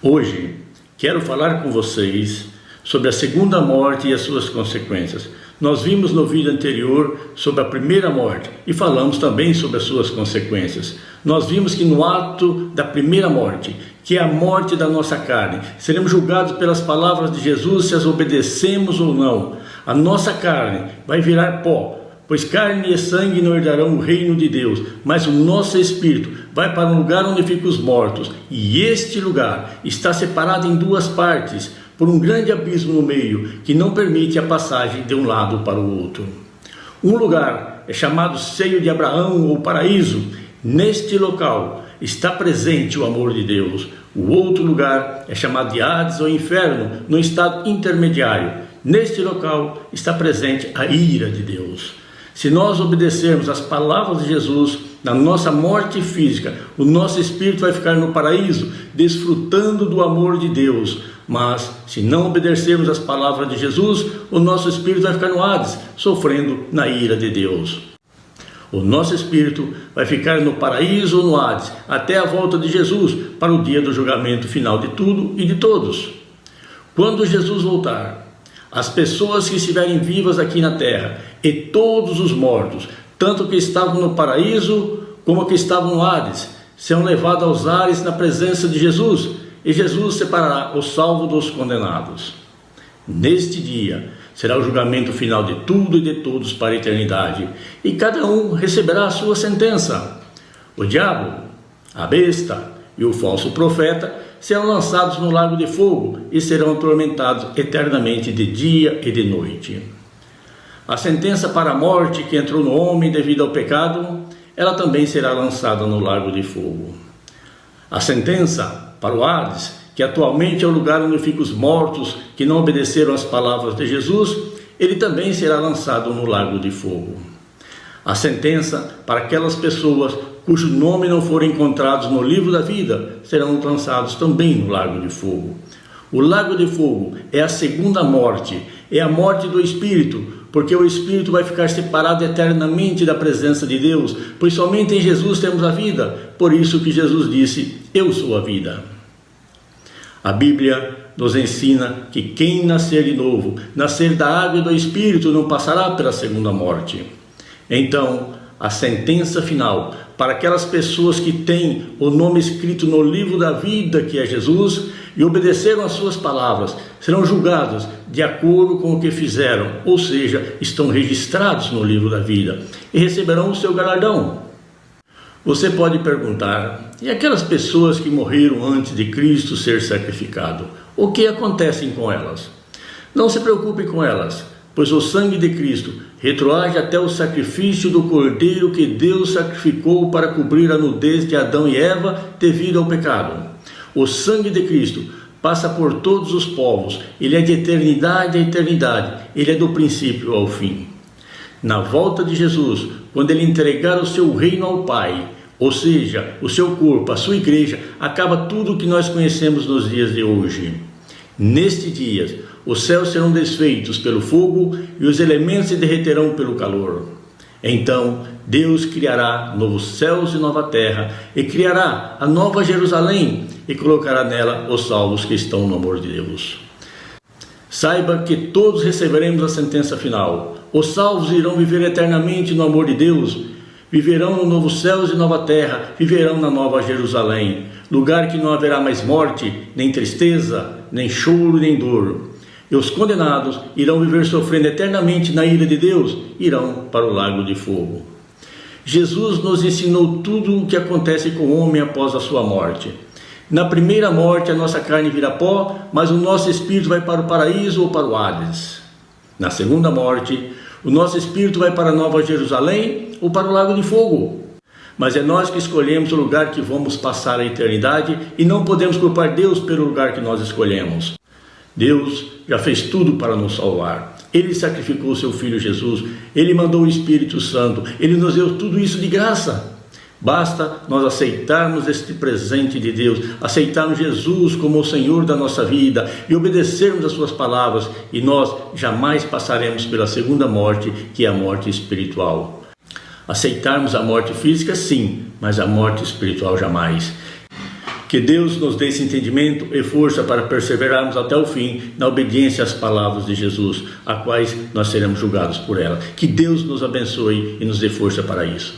Hoje quero falar com vocês sobre a segunda morte e as suas consequências. Nós vimos no vídeo anterior sobre a primeira morte e falamos também sobre as suas consequências. Nós vimos que no ato da primeira morte, que é a morte da nossa carne, seremos julgados pelas palavras de Jesus se as obedecemos ou não. A nossa carne vai virar pó, pois carne e sangue não herdarão o reino de Deus, mas o nosso espírito vai para um lugar onde ficam os mortos, e este lugar está separado em duas partes, por um grande abismo no meio, que não permite a passagem de um lado para o outro. Um lugar é chamado seio de Abraão ou paraíso. Neste local está presente o amor de Deus. O outro lugar é chamado de Hades ou inferno, no estado intermediário. Neste local está presente a ira de Deus. Se nós obedecermos às palavras de Jesus, na nossa morte física, o nosso espírito vai ficar no paraíso, desfrutando do amor de Deus. Mas, se não obedecermos às palavras de Jesus, o nosso espírito vai ficar no Hades, sofrendo na ira de Deus. O nosso espírito vai ficar no paraíso ou no Hades, até a volta de Jesus, para o dia do julgamento final de tudo e de todos. Quando Jesus voltar, as pessoas que estiverem vivas aqui na terra e todos os mortos, tanto que estavam no paraíso como que estavam no Hades, serão levados aos ares na presença de Jesus, e Jesus separará o salvo dos condenados. Neste dia será o julgamento final de tudo e de todos para a eternidade, e cada um receberá a sua sentença. O diabo, a besta e o falso profeta serão lançados no lago de fogo e serão atormentados eternamente de dia e de noite. A sentença para a morte que entrou no homem devido ao pecado, ela também será lançada no lago de fogo. A sentença para o Hades, que atualmente é o lugar onde ficam os mortos que não obedeceram às palavras de Jesus, ele também será lançado no lago de fogo. A sentença para aquelas pessoas cujo nome não for encontrados no livro da vida, serão lançados também no lago de fogo. O lago de fogo é a segunda morte, é a morte do espírito, porque o espírito vai ficar separado eternamente da presença de Deus, pois somente em Jesus temos a vida. Por isso que Jesus disse: eu sou a vida. A Bíblia nos ensina que quem nascer de novo, nascer da água e do espírito, não passará pela segunda morte. Então, a sentença final para aquelas pessoas que têm o nome escrito no livro da vida, que é Jesus, e obedeceram às suas palavras, serão julgados de acordo com o que fizeram, ou seja, estão registrados no livro da vida, e receberão o seu galardão. Você pode perguntar: e aquelas pessoas que morreram antes de Cristo ser sacrificado, o que acontece com elas? Não se preocupe com elas, pois o sangue de Cristo retroage até o sacrifício do Cordeiro que Deus sacrificou para cobrir a nudez de Adão e Eva devido ao pecado. O sangue de Cristo passa por todos os povos, ele é de eternidade a eternidade, ele é do princípio ao fim. Na volta de Jesus, quando ele entregar o seu reino ao Pai, ou seja, o seu corpo, a sua igreja, acaba tudo o que nós conhecemos nos dias de hoje. Neste dia, os céus serão desfeitos pelo fogo e os elementos se derreterão pelo calor. Então, Deus criará novos céus e nova terra, e criará a nova Jerusalém, e colocará nela os salvos que estão no amor de Deus. Saiba que todos receberemos a sentença final. Os salvos irão viver eternamente no amor de Deus, viverão no novo céus e nova terra, viverão na nova Jerusalém, lugar que não haverá mais morte, nem tristeza, nem choro, nem dor. E os condenados irão viver sofrendo eternamente na ira de Deus, irão para o lago de fogo. Jesus nos ensinou tudo o que acontece com o homem após a sua morte. Na primeira morte a nossa carne vira pó, mas o nosso espírito vai para o paraíso ou para o Hades. Na segunda morte, o nosso espírito vai para a nova Jerusalém ou para o lago de fogo. Mas é nós que escolhemos o lugar que vamos passar a eternidade e não podemos culpar Deus pelo lugar que nós escolhemos. Deus já fez tudo para nos salvar. Ele sacrificou seu Filho Jesus, Ele mandou o Espírito Santo, Ele nos deu tudo isso de graça. Basta nós aceitarmos este presente de Deus, aceitarmos Jesus como o Senhor da nossa vida e obedecermos às suas palavras, e nós jamais passaremos pela segunda morte, que é a morte espiritual. Aceitarmos a morte física, sim, mas a morte espiritual jamais. Que Deus nos dê esse entendimento e força para perseverarmos até o fim na obediência às palavras de Jesus, a quais nós seremos julgados por ela. Que Deus nos abençoe e nos dê força para isso.